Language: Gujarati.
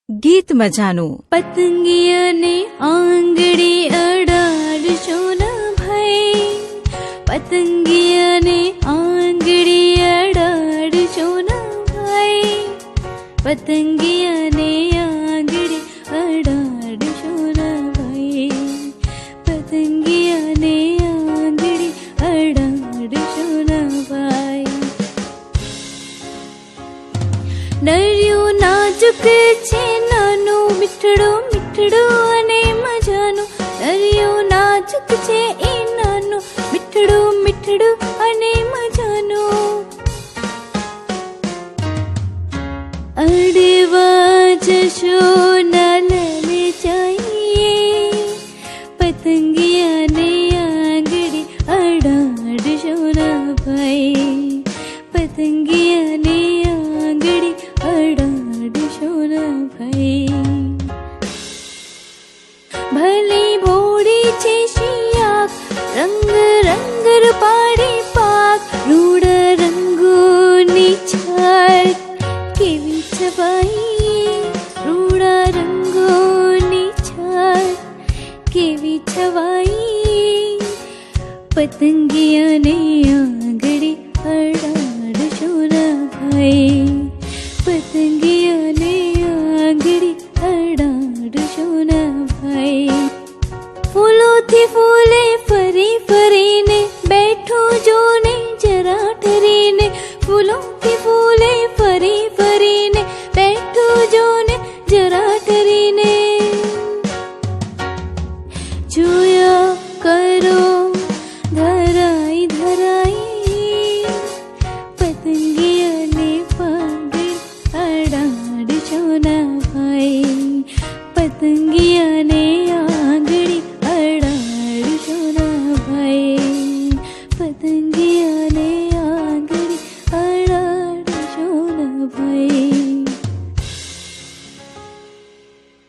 ગીત મજાનું પતંગિયાને આંગળી અડાડશો ના ભાઈ, પતંગિયાને આંગળી અડાડશો ના ભાઈ, પતંગિયાને આંગળી અડાડશો ના ભાઈ, પતંગિયાને આંગળી અડાડશો ના ભાઈ. નરિયું નાજુક છે નાનું મીઠડું મીઠડું અને મજાનું, નરિયું નાજુક છે એ નાનું મીઠડું મીઠડું અને મજાનું. અડવા જશો ના લલચાઈએ, પતંગિયાને આંગળી અડાડશો ના ભાઈ, પતંગિયાને આંગળી અડાડશો ના ભાઈ. ભલે ભોળી છે શિયાળ, રંગ રંગ રૂપાળી પાક, રૂડ રંગોની છાલ કેવી છવાઈ, રૂડા રંગોની છાલ કેવી છવાઈ, પતંગિયાને